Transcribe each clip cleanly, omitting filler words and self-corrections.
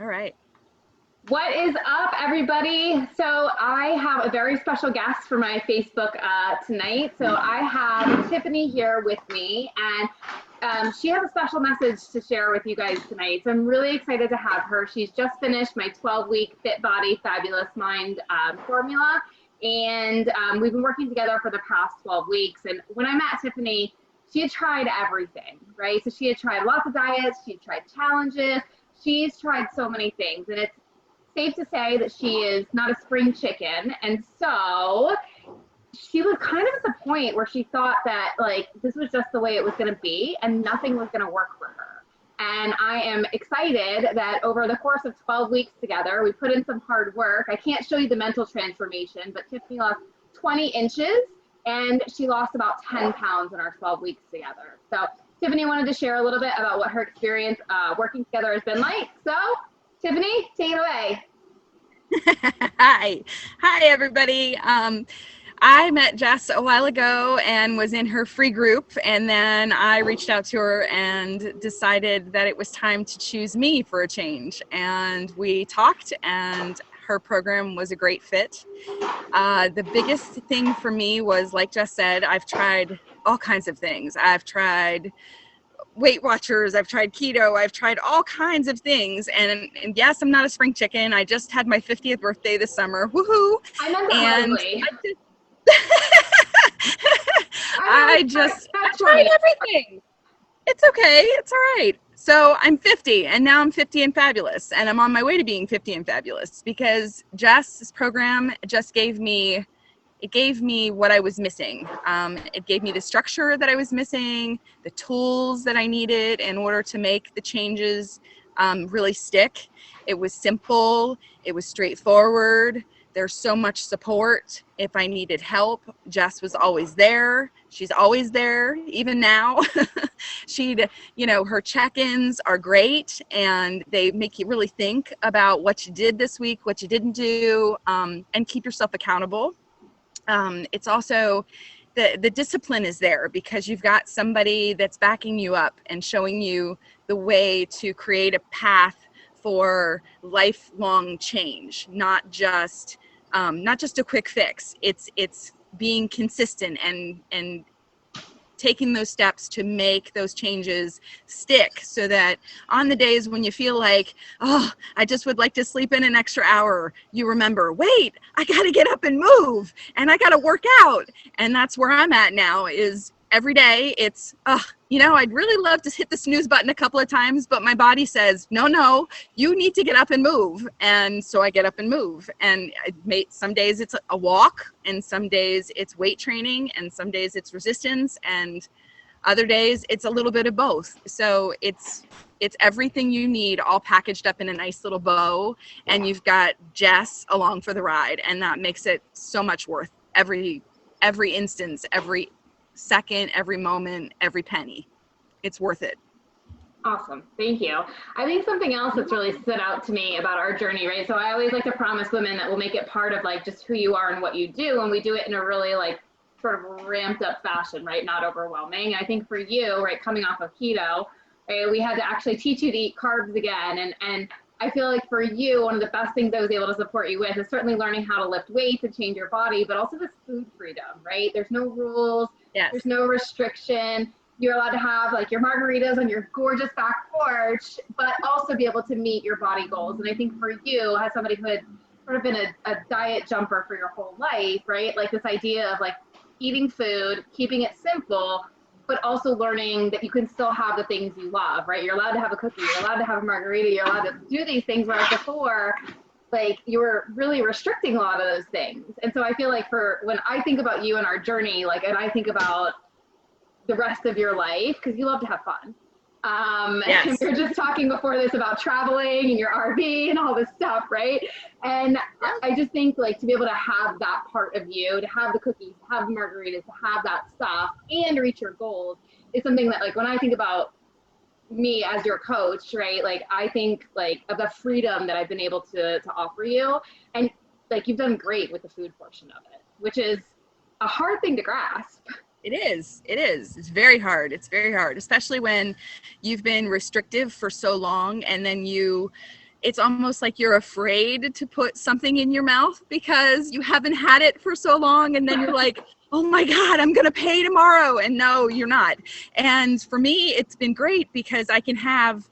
All right. What is up, everybody? So I have a very special guest for my Facebook tonight. So I have Tiffany here with me, and she has a special message to share with you guys tonight. So I'm really excited to have her. She's just finished my 12-week Fit Body, Fabulous Mind formula, and we've been working together for the past 12 weeks. And when I met Tiffany, she had tried everything, right? So she had tried lots of diets, she had tried challenges, she's tried so many things, and it's safe to say that she is not a spring chicken. And so she was kind of at the point where she thought that like this was just the way it was going to be and nothing was going to work for her. And I am excited that over the course of 12 weeks together, we put in some hard work. I can't show you the mental transformation, but Tiffany lost 20 inches and she lost about 10 pounds in our 12 weeks together. So Tiffany wanted to share a little bit about what her experience working together has been like. So Tiffany, take it away. Hi everybody. I met Jess a while ago and was in her free group, and then I reached out to her and decided that it was time to choose me for a change, and we talked, and her program was a great fit. The biggest thing for me was, like Jess said, I've tried all kinds of things. I've tried Weight Watchers, I've tried keto, I've tried all kinds of things, and yes, I'm not a spring chicken. I just had my 50th birthday this summer. Woohoo! I meant that And lovely. I tried everything. It's okay. It's all right. So I'm 50, and now I'm 50 and fabulous, and I'm on my way to being 50 and fabulous because Jess's program just gave me what I was missing. It gave me the structure that I was missing, the tools that I needed in order to make the changes really stick. It was simple. It was straightforward. There's so much support. If I needed help, Jess was always there. She's always there, even now. Her check-ins are great, and they make you really think about what you did this week, what you didn't do, and keep yourself accountable. It's also the discipline is there because you've got somebody that's backing you up and showing you the way to create a path for lifelong change, not just a quick fix. It's being consistent and taking those steps to make those changes stick, so that on the days when you feel like, oh, I just would like to sleep in an extra hour, you remember, wait, I got to get up and move, and I got to work out. And that's where I'm at now, is every day it's, I'd really love to hit the snooze button a couple of times, but my body says, no, you need to get up and move. And so I get up and move. And some days it's a walk, and some days it's weight training, and some days it's resistance, and other days it's a little bit of both. So it's everything you need all packaged up in a nice little bow, and you've got Jess along for the ride, and that makes it so much worth every instance, every second, every moment, every penny. It's worth it. Awesome. Thank you. I think something else that's really stood out to me about our journey, right? So I always like to promise women that we'll make it part of like just who you are and what you do. And we do it in a really like sort of ramped up fashion, right? Not overwhelming. I think for you, right, coming off of keto, right, we had to actually teach you to eat carbs again. And I feel like for you, one of the best things I was able to support you with is certainly learning how to lift weights and change your body, but also this food freedom, right? There's no rules. Yes. There's no restriction. You're allowed to have like your margaritas on your gorgeous back porch, but also be able to meet your body goals. And I think for you, as somebody who had sort of been a diet jumper for your whole life, right? Like this idea of like eating food, keeping it simple, but also learning that you can still have the things you love, right? You're allowed to have a cookie, you're allowed to have a margarita, you're allowed to do these things, whereas before, like you were really restricting a lot of those things. And so I feel like when I think about you and our journey, like, and I think about the rest of your life, because you love to have fun. Yes. And we were just talking before this about traveling and your RV and all this stuff, right? And I just think like to be able to have that part of you, to have the cookies, to have the margaritas, to have that stuff and reach your goals is something that like when I think about me as your coach, right? Like I think like of the freedom that I've been able to offer you, and like you've done great with the food portion of it, which is a hard thing to grasp. It is. It's very hard. Especially when you've been restrictive for so long, and then you it's almost like you're afraid to put something in your mouth because you haven't had it for so long. And then you're like, oh my God, I'm going to pay tomorrow. And no, you're not. And for me, it's been great because I can have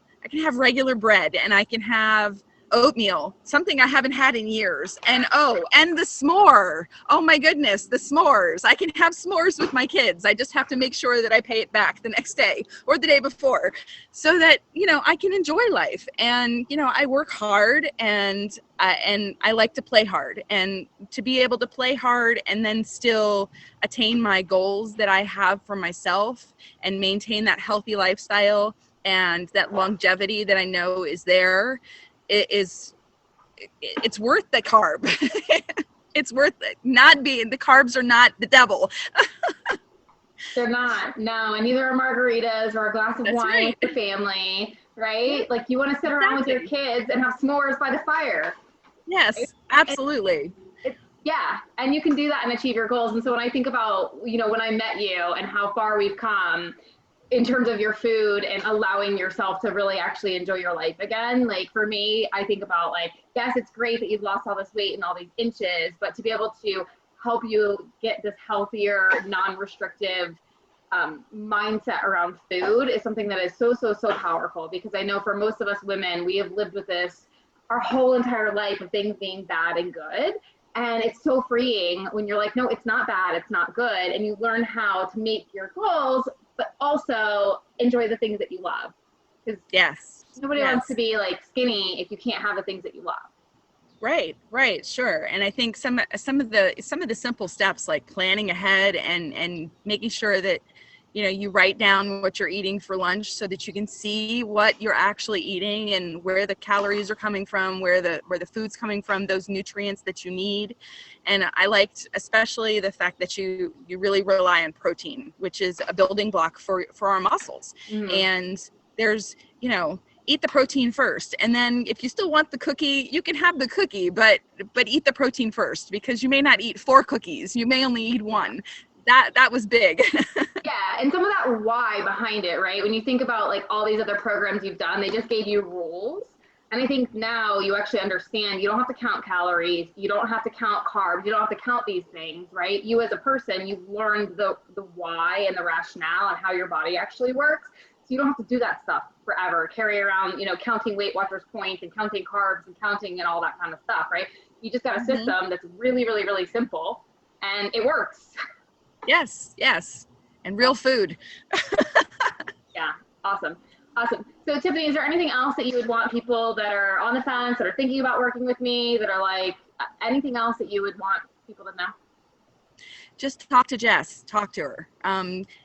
regular bread, and I can have oatmeal, something I haven't had in years. And and the s'more. Oh my goodness, the s'mores. I can have s'mores with my kids. I just have to make sure that I pay it back the next day or the day before, so that, I can enjoy life. And, I work hard, and I like to play hard, and to be able to play hard and then still attain my goals that I have for myself and maintain that healthy lifestyle and that longevity that I know is there, it's worth the carb. It's worth it. The carbs are not the devil. They're not, no, and neither are margaritas or a glass of That's wine right. with the family, right? Like, you want to sit around with your kids and have s'mores by the fire. Yes, right? absolutely. Yeah, and you can do that and achieve your goals. And so when I think about, when I met you and how far we've come in terms of your food and allowing yourself to really actually enjoy your life again, like, for me, I think about, like, yes, it's great that you've lost all this weight and all these inches, but to be able to help you get this healthier, non-restrictive mindset around food is something that is so, so, so powerful, because I know for most of us women, we have lived with this our whole entire life of things being bad and good. And it's so freeing when you're like, no, it's not bad, it's not good. And you learn how to make your goals, but also enjoy the things that you love. Because nobody wants to be like skinny if you can't have the things that you love. Right, sure. And I think some of the simple steps, like planning ahead and making sure that you write down what you're eating for lunch so that you can see what you're actually eating and where the calories are coming from, where the food's coming from, those nutrients that you need. And I liked especially the fact that you really rely on protein, which is a building block for our muscles. Mm-hmm. And there's, eat the protein first. And then if you still want the cookie, you can have the cookie, but eat the protein first, because you may not eat 4 cookies. You may only eat 1. That was big. Yeah, and some of that why behind it, right? When you think about like all these other programs you've done, they just gave you rules. And I think now you actually understand you don't have to count calories, you don't have to count carbs, you don't have to count these things, right? You as a person, you've learned the why and the rationale and how your body actually works. So you don't have to do that stuff forever, carry around, counting Weight Watchers points and counting carbs and counting and all that kind of stuff, right? You just got a system that's really, really, really simple, and it works. Yes. And real food. Yeah, awesome. So Tiffany, is there anything else that you would want people that are on the fence, that are thinking about working with me, that are like, anything else that you would want people to know? Just talk to Jess, talk to her.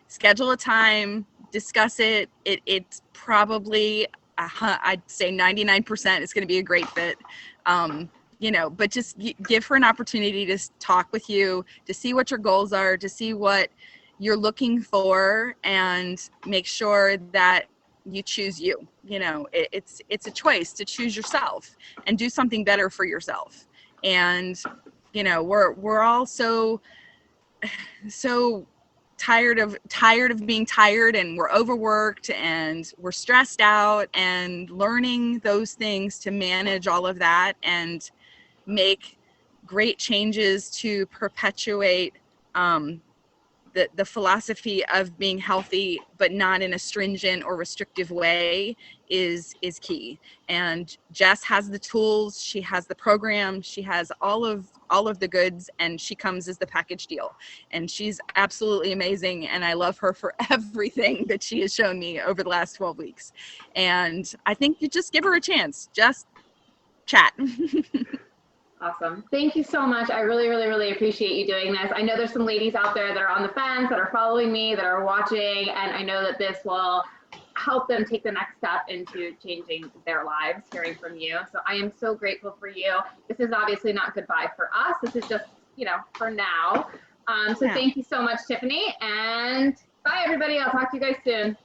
Schedule a time, discuss it. It's probably, I'd say 99% it's going to be a great fit. But just give her an opportunity to talk with you, to see what your goals are, to see what you're looking for, and make sure that you choose you. It's a choice to choose yourself and do something better for yourself. And, we're all so tired of being tired, and we're overworked and we're stressed out, and learning those things to manage all of that and make great changes to perpetuate the philosophy of being healthy, but not in a stringent or restrictive way, is key. And Jess has the tools, she has the program, she has all of the goods, and she comes as the package deal. And she's absolutely amazing, and I love her for everything that she has shown me over the last 12 weeks. And I think you just give her a chance. Just chat. Awesome. Thank you so much. I really, really, really appreciate you doing this. I know there's some ladies out there that are on the fence, that are following me, that are watching, and I know that this will help them take the next step into changing their lives, hearing from you. So I am so grateful for you. This is obviously not goodbye for us. This is just, for now. Thank you so much, Tiffany, and bye everybody. I'll talk to you guys soon.